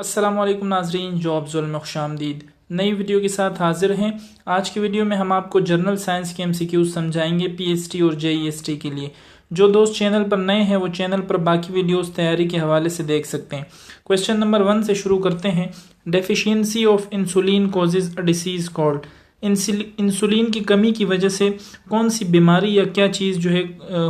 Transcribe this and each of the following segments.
अस्सलाम वालेकुम नाजरीन, जॉब ज़ोन में खुशामदीद। नई वीडियो के साथ हाजिर हैं। आज की वीडियो में हम आपको जनरल साइंस के MCQs समझाएंगे PST और JEST के लिए। जो दोस्त चैनल पर नए हैं वो चैनल पर बाकी वीडियोस तैयारी के हवाले से देख सकते हैं। क्वेश्चन नंबर 1 से शुरू करते हैं। Deficiency of insulin causes a disease called. Insulin की कमी की वजह से कौन सी बीमारी या क्या चीज़ जो है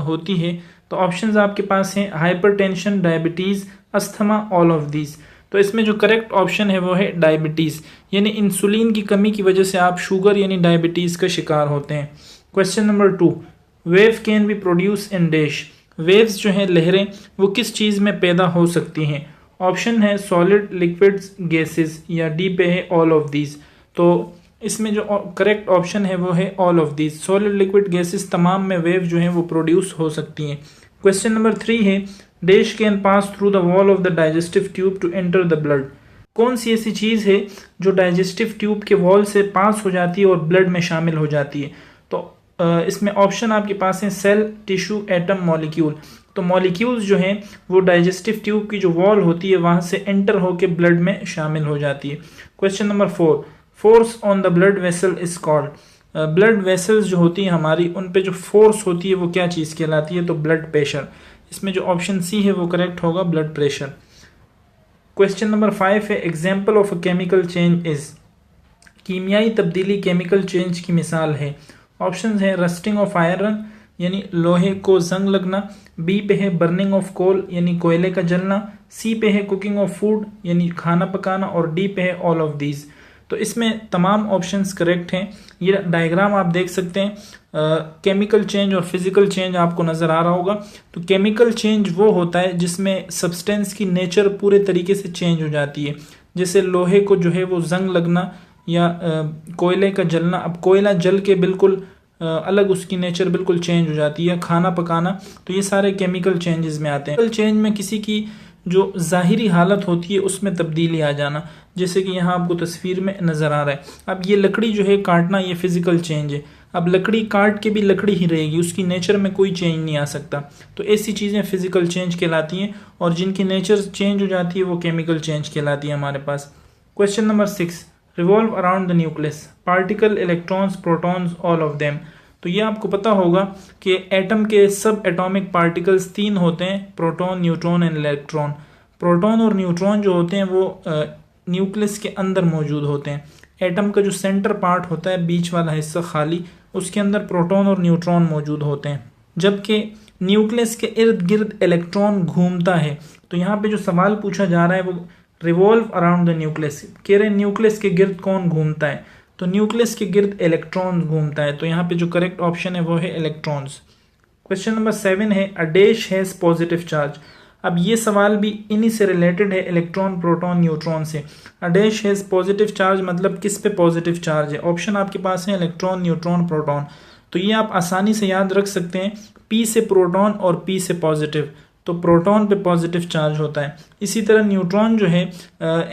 होती है। तो ऑप्शंस आपके पास हैं hypertension, diabetes, asthma, all of these. तो इसमें जो करेक्ट ऑप्शन है वो है डायबिटीज़, यानी इंसुलिन की कमी की वजह से आप शुगर यानी डायबिटीज़ का शिकार होते हैं। Question number 2, wave can be produce in dash. Waves जो हैं लहरें वो किस चीज़ में पैदा हो सकती हैं। ऑप्शन है सॉलिड, लिक्विड्स, गैसेस, या डी पे है ऑल ऑफ दीज। तो इसमें जो करेक्ट ऑप्शन है वो है all of these. Solid, liquid, gases तमाम में वेव जो है वो प्रोड्यूस हो सकती हैं। क्वेश्चन नंबर 3 है dash can pass through the wall of the digestive tube to enter the blood. कौन सी ऐसी चीज़ है जो डाइजेस्टिव ट्यूब के वॉल से पास हो जाती है और ब्लड में शामिल हो जाती है। तो इसमें ऑप्शन आपके पास है सेल, टिश्यू, एटम, मॉलिक्यूल। तो मॉलिक्यूल्स जो हैं वो डाइजेस्टिव ट्यूब की जो वॉल होती है वहाँ से एंटर होकर ब्लड में शामिल हो जाती है। Question number 4, force on the blood vessel is called. Blood vessels जो होती हैं हमारी, उन पे जो फोर्स होती है वो क्या चीज़ कहलाती है। तो ब्लड प्रेशर। इसमें जो ऑप्शन सी है वो करेक्ट होगा, ब्लड प्रेशर। क्वेश्चन नंबर 5 है example of a chemical change is. कीमियाई तब्दीली केमिकल चेंज की मिसाल है। ऑप्शन है रस्टिंग ऑफ आयरन यानी लोहे को जंग लगना, बी पे है बर्निंग ऑफ कोल यानी कोयले का जलना, सी पे है कुकिंग ऑफ फूड यानी खाना पकाना, और डी पे है ऑल ऑफ दीज। तो इसमें तमाम ऑप्शंस करेक्ट हैं। ये डायग्राम आप देख सकते हैं, केमिकल चेंज और फिजिकल चेंज आपको नज़र आ रहा होगा। तो केमिकल चेंज वो होता है जिसमें सब्सटेंस की नेचर पूरे तरीके से चेंज हो जाती है। जैसे लोहे को जो है वो जंग लगना या कोयले का जलना। अब कोयला जल के बिल्कुल अलग उसकी नेचर बिल्कुल चेंज हो जाती है। खाना पकाना, तो ये सारे केमिकल चेंजेस में आते हैं। केमिकल चेंज में किसी की जो ज़ाहिरी हालत होती है उसमें तब्दीली आ जाना, जैसे कि यहाँ आपको तस्वीर में नज़र आ रहा है। अब ये लकड़ी जो है काटना, ये फिजिकल चेंज है। अब लकड़ी काट के भी लकड़ी ही रहेगी, उसकी नेचर में कोई चेंज नहीं आ सकता। तो ऐसी चीज़ें फिजिकल चेंज कहलाती हैं, और जिनकी नेचर चेंज हो जाती है वो केमिकल चेंज कहलाती है हमारे पास। Question number 6, revolve around the nucleus, particle, electrons, protons, all of them. तो ये आपको पता होगा कि एटम के सब एटॉमिक पार्टिकल्स 3 होते हैं, proton, neutron and electron. Proton और न्यूट्रॉन जो होते हैं वो न्यूक्लियस के अंदर मौजूद होते हैं। एटम का जो सेंटर पार्ट होता है, बीच वाला हिस्सा खाली, उसके अंदर प्रोटॉन और न्यूट्रॉन मौजूद होते हैं, जबकि न्यूक्लियस के इर्द गिर्द इलेक्ट्रॉन घूमता है। तो यहाँ पे जो सवाल पूछा जा रहा है वो रिवॉल्व अराउंड द न्यूक्लियस कह रहे हैं, न्यूक्लियस के गिर्द कौन घूमता है। तो न्यूक्लियस के गिर्द इलेक्ट्रॉन घूमता है। तो यहाँ पे जो करेक्ट ऑप्शन है वो है इलेक्ट्रॉन्स। क्वेश्चन नंबर 7 है a dash has positive charge. अब ये सवाल भी इन्हीं से रिलेटेड है, इलेक्ट्रॉन, प्रोटॉन, न्यूट्रॉन से। A dash has positive charge मतलब किस पे पॉजिटिव चार्ज है। ऑप्शन आपके पास है इलेक्ट्रॉन, न्यूट्रॉन, प्रोटॉन। तो ये आप आसानी से याद रख सकते हैं, P से प्रोटॉन और P से पॉजिटिव। तो प्रोटॉन पे पॉजिटिव चार्ज होता है। इसी तरह न्यूट्रॉन जो है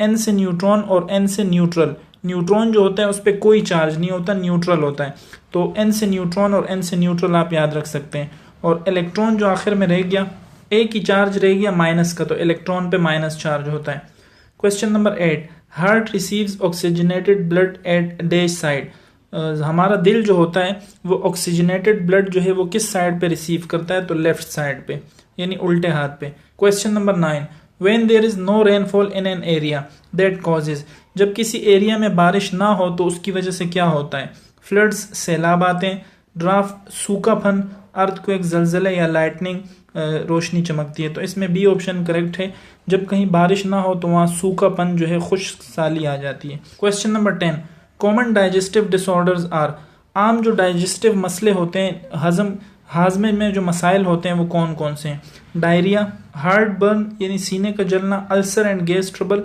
N से न्यूट्रॉन और N से न्यूट्रल। न्यूट्रॉन जो होता है उस पर कोई चार्ज नहीं होता, न्यूट्रल होता है। तो N से न्यूट्रॉन और N से न्यूट्रल आप याद रख सकते हैं। और इलेक्ट्रॉन जो आखिर में रह गया, एक ही चार्ज रह गया माइनस का, तो इलेक्ट्रॉन पे माइनस चार्ज होता है। Question number 8, heart receives oxygenated blood at dash side. हमारा दिल जो होता है वो ऑक्सीजनेटेड ब्लड जो है वो किस साइड पे रिसीव करता है। तो लेफ्ट साइड पे, यानी उल्टे हाथ पे। Question number 9, when there is no rainfall in an area that causes. जब किसी एरिया में बारिश ना हो तो उसकी वजह से क्या होता है। फ्लड्स, सैलाब आते हैं, ड्राफ्ट, सूखापन, अर्थक्वेक, जलजले, या लाइटनिंग, रोशनी चमकती है। तो इसमें बी ऑप्शन करेक्ट है। जब कहीं बारिश ना हो तो वहाँ सूखापन जो है, खुश्क साली आ जाती है। Question number 10, common digestive disorders are. आम जो डाइजेस्टिव मसले होते हैं, हाजमे में जो मसाइल होते हैं वो कौन कौन से हैं। डायरिया, हार्ट बर्न यानी सीने का जलना, ulcer and gas trouble,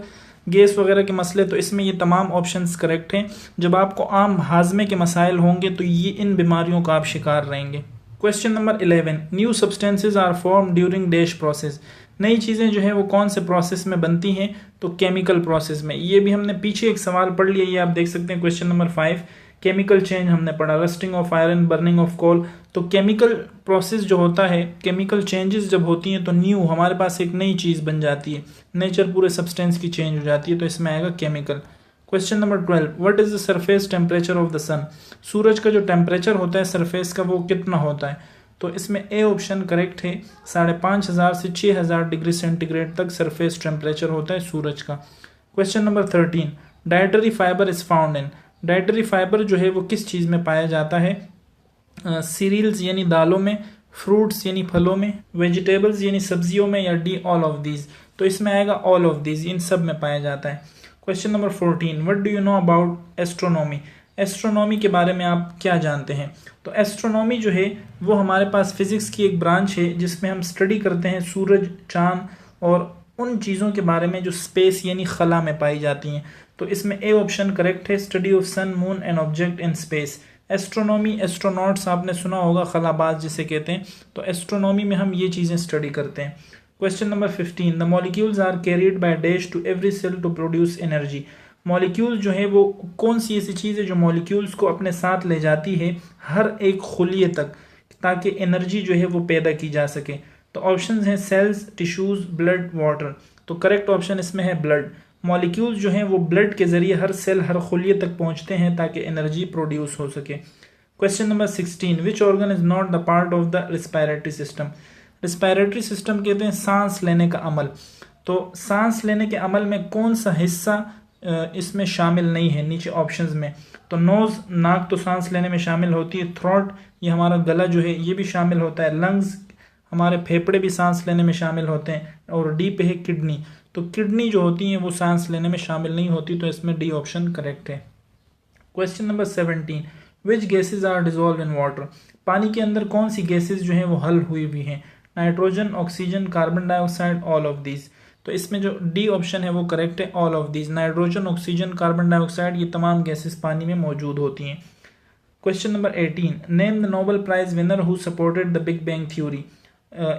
gas वगैरह के मसले। तो इसमें ये तमाम ऑप्शंस करेक्ट हैं। जब आपको आम हाजमे के मसाइल होंगे तो ये इन बीमारियों का आप शिकार रहेंगे। Question number 11, new substances are form during dash process. नई चीज़ें जो है वो कौन से प्रोसेस में बनती हैं। तो केमिकल प्रोसेस में। ये भी हमने पीछे एक सवाल पढ़ लिया, ये आप देख सकते हैं क्वेश्चन नंबर 5, केमिकल चेंज हमने पढ़ा, rusting of iron, burning of coal. तो केमिकल प्रोसेस जो होता है, केमिकल चेंजेस जब होती हैं तो न्यू हमारे पास एक नई चीज़ बन जाती है, नेचर पूरे सब्सटेंस की चेंज हो जाती है, तो इसमें आएगा chemical. Question number 12, what is the surface temperature of the sun? सूरज का जो टेम्परेचर होता है सरफेस का वो कितना होता है? तो इसमें ए ऑप्शन करेक्ट है, 5500 से 6000 डिग्री सेंटीग्रेड तक सरफेस टेम्परेचर होता है सूरज का। Question number 13, dietary fibre is found in? Dietary fibre जो है वो किस चीज़ में पाया जाता है? सीरियल्स यानी दालों में, फ्रूट्स यानी फलों में, वेजिटेबल्स यानी सब्जियों में, या डी ऑल ऑफ दीज? तो इसमें आएगा ऑल ऑफ दीज, इन सब में पाया जाता है। Question number 14, what do you know about astronomy? Astronomy के बारे में आप क्या जानते हैं? तो एस्ट्रोनॉमी जो है वो हमारे पास फिजिक्स की एक ब्रांच है जिसमें हम स्टडी करते हैं सूरज, चांद और उन चीज़ों के बारे में जो स्पेस यानी खला में पाई जाती हैं। तो इसमें ए ऑप्शन करेक्ट है, study of sun, moon and object in space. Astronomy, astronauts आपने सुना होगा, खलाबाज जिसे कहते हैं, तो एस्ट्रोनॉमी में हम ये चीज़ें स्टडी करते हैं। Question number 15, the molecules are carried by dash to every cell to produce energy? Molecule जो है वो कौन सी ऐसी चीज़ है जो मॉलिक्यूल्स को अपने साथ ले जाती है हर एक खुलिये तक, ताकि एनर्जी जो है वो पैदा की जा सके? तो ऑप्शंस हैं सेल्स, टिश्यूज, ब्लड, वाटर। तो करेक्ट ऑप्शन इसमें है ब्लड। मॉलिक्यूल्स जो हैं वो ब्लड के जरिए हर सेल, हर खुलिये तक पहुंचते हैं ताकि एनर्जी प्रोड्यूस हो सके। Question number 16, which organ is not the part of the respiratory system? Respiratory system कहते हैं सांस लेने का अमल। तो सांस लेने के अमल में कौन सा हिस्सा इसमें शामिल नहीं है नीचे ऑप्शंस में? तो नोज, नाक तो सांस लेने में शामिल होती है, थ्रोट ये हमारा गला जो है ये भी शामिल होता है, लंग्स हमारे फेफड़े भी सांस लेने में शामिल होते हैं, और डी पे है किडनी। तो किडनी जो होती हैं वो सांस लेने में शामिल नहीं होती, तो इसमें डी ऑप्शन करेक्ट है। Question number 17, which gases are dissolve in water? पानी के अंदर कौन सी गैसेज जो है वो हल हुई हुई हैं? Nitrogen, oxygen, carbon dioxide, all of these. तो इसमें जो डी ऑप्शन है वो करेक्ट है, all of these. Nitrogen, oxygen, carbon dioxide ये तमाम गैसेज पानी में मौजूद होती हैं। Question number 18, name the Nobel prize winner who supported the big bang theory?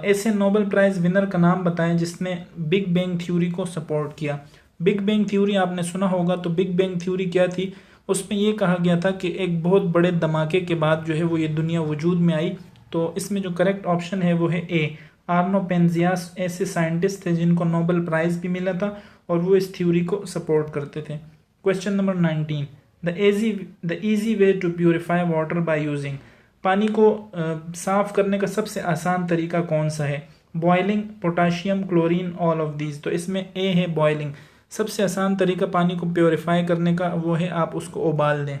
ऐसे नोबेल प्राइज विनर का नाम बताएं जिसने बिग बैंग थ्योरी को सपोर्ट किया। बिग बैंग थ्योरी आपने सुना होगा, तो बिग बैंग थ्योरी क्या थी? उसमें यह कहा गया था कि एक बहुत बड़े धमाके के बाद जो है वो ये दुनिया वजूद में आई। तो इसमें जो करेक्ट ऑप्शन है वो है ए, आर्नो पेंजियास ऐसे साइंटिस्ट थे जिनको नोबेल प्राइज भी मिला था और वो इस थ्योरी को सपोर्ट करते थे। Question number 19, the easy way to purify water by using? पानी को साफ करने का सबसे आसान तरीका कौन सा है? Boiling, potassium, chlorine, all of these. तो इसमें ए है बॉइलिंग। सबसे आसान तरीका पानी को प्योरीफाई करने का वो है आप उसको उबाल दें।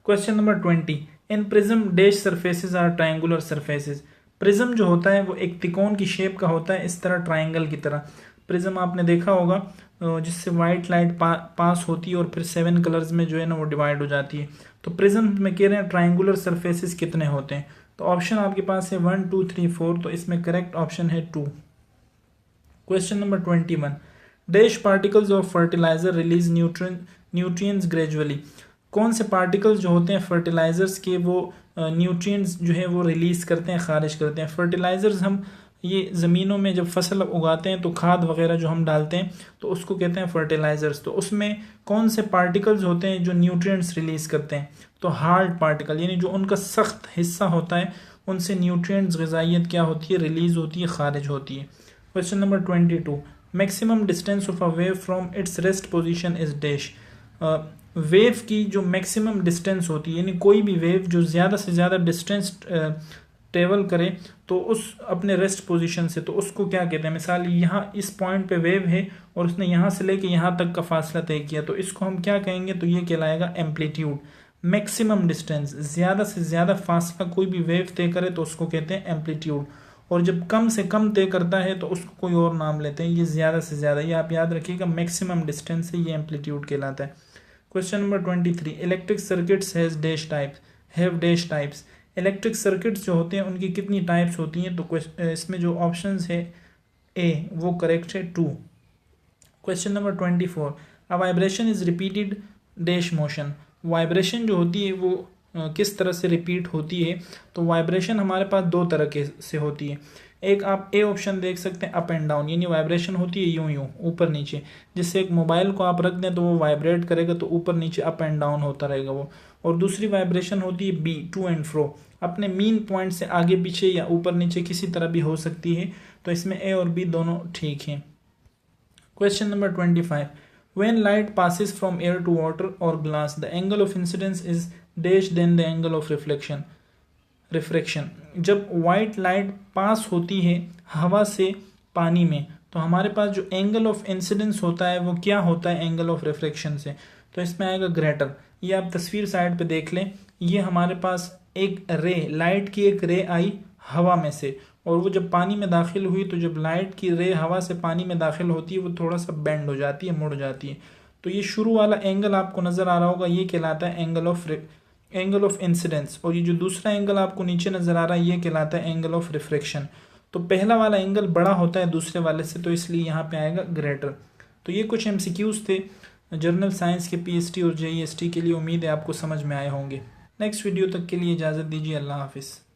Question number 20, in prism dash surfaces are triangular surfaces? Prism जो होता है वो एक त्रिकोण की शेप का होता है, इस तरह ट्रायंगल की तरह। प्रिज्म आपने देखा होगा जिससे वाइट लाइट पास होती है और फिर 7 कलर्स में जो है ना वो डिवाइड हो जाती है। तो प्रिज्म में कह रहे हैं ट्रायंगुलर सरफेसेस कितने होते हैं? तो ऑप्शन आपके पास है 1 2 3 4, तो इसमें करेक्ट ऑप्शन है 2। Question number 21, dash particles of fertilizer release nutrients gradually? कौन से पार्टिकल्स जो होते हैं फर्टिलाइजर्स के वो न्यूट्रिएंट्स जो है वो रिलीज करते हैं, खारिज करते हैं? फर्टिलाइजर्स हम ये ज़मीनों में जब फसल उगाते हैं तो खाद वगैरह जो हम डालते हैं तो उसको कहते हैं फर्टिलाइजर्स। तो उसमें कौन से पार्टिकल्स होते हैं जो न्यूट्रिएंट्स रिलीज करते हैं? तो हार्ड पार्टिकल, यानी जो उनका सख्त हिस्सा होता है उनसे न्यूट्रिएंट्स, ग़िज़ाइयत क्या होती है, रिलीज होती है, खारिज होती है। Question number 22, maximum distance of a wave from its rest position is dash? Wave की जो मैक्सिमम डिस्टेंस होती है, यानी कोई भी वेव जो ज़्यादा से ज़्यादा डिस्टेंस ट्रेवल करे तो उस अपने रेस्ट पोजीशन से, तो उसको क्या कहते हैं? मिसाल यहाँ इस पॉइंट पे वेव है और उसने यहाँ से लेके यहाँ तक का फासला तय किया, तो इसको हम क्या कहेंगे? तो ये कहलाएगा एम्पलीट्यूड। मैक्सिमम डिस्टेंस, ज़्यादा से ज़्यादा फासला कोई भी वेव तय करे तो उसको कहते हैं एम्पलीट्यूड। और जब कम से कम तय करता है तो उसको कोई और नाम लेते हैं, ये ज़्यादा से ज़्यादा, ये आप याद रखिएगा, मैक्सिमम डिस्टेंस है, ये एम्पलीट्यूड कहलाता है। Question number 23, electric circuits have dash types? Electric circuits जो होते हैं उनकी कितनी टाइप्स होती हैं? तो इसमें जो ऑप्शंस है ए वो करेक्ट है 2। Question number 24, a vibration is repeated dash motion? Vibration जो होती है वो किस तरह से रिपीट होती है? तो वाइब्रेशन हमारे पास दो तरह के से होती है। एक आप ए ऑप्शन देख सकते हैं अप एंड डाउन, यानी वाइब्रेशन होती है यूं यूं ऊपर नीचे, जिससे एक मोबाइल को आप रख दें तो वो वाइब्रेट करेगा, तो ऊपर नीचे अप एंड डाउन होता रहेगा वो। और दूसरी वाइब्रेशन होती है बी, टू एंड फ्रो, अपने मीन पॉइंट से आगे पीछे या ऊपर नीचे किसी तरह भी हो सकती है। तो इसमें ए और बी दोनों ठीक हैं। Question number 25, when light passes from air to water or glass the angle of incidence is dash then the angle of refraction। जब वाइट लाइट पास होती है हवा से पानी में, तो हमारे पास जो एंगल ऑफ इंसिडेंस होता है वो क्या होता है एंगल ऑफ रिफ्लेक्शन से, तो इसमें आएगा ग्रेटर। ये आप तस्वीर साइड पे देख लें, ये हमारे पास एक रे, लाइट की एक रे आई हवा में से, और वो जब पानी में दाखिल हुई तो जब लाइट की रे हवा से पानी में दाखिल होती है वो थोड़ा सा बेंड हो जाती है, मुड़ जाती है। तो ये शुरू वाला एंगल आपको नज़र आ रहा होगा, ये कहलाता है एंगल ऑफ इंसिडेंस, और ये जो दूसरा एंगल आपको नीचे नज़र आ रहा है ये कहलाता है एंगल ऑफ रिफ्रैक्शन। तो पहला वाला एंगल बड़ा होता है दूसरे वाले से, तो इसलिए यहाँ पे आएगा ग्रेटर। तो ये कुछ MCQs थे जर्नल साइंस के PST और JEST के लिए। उम्मीद है आपको समझ में आए होंगे। नेक्स्ट वीडियो तक के लिए इजाज़त दीजिए। अल्लाह हाफिज़।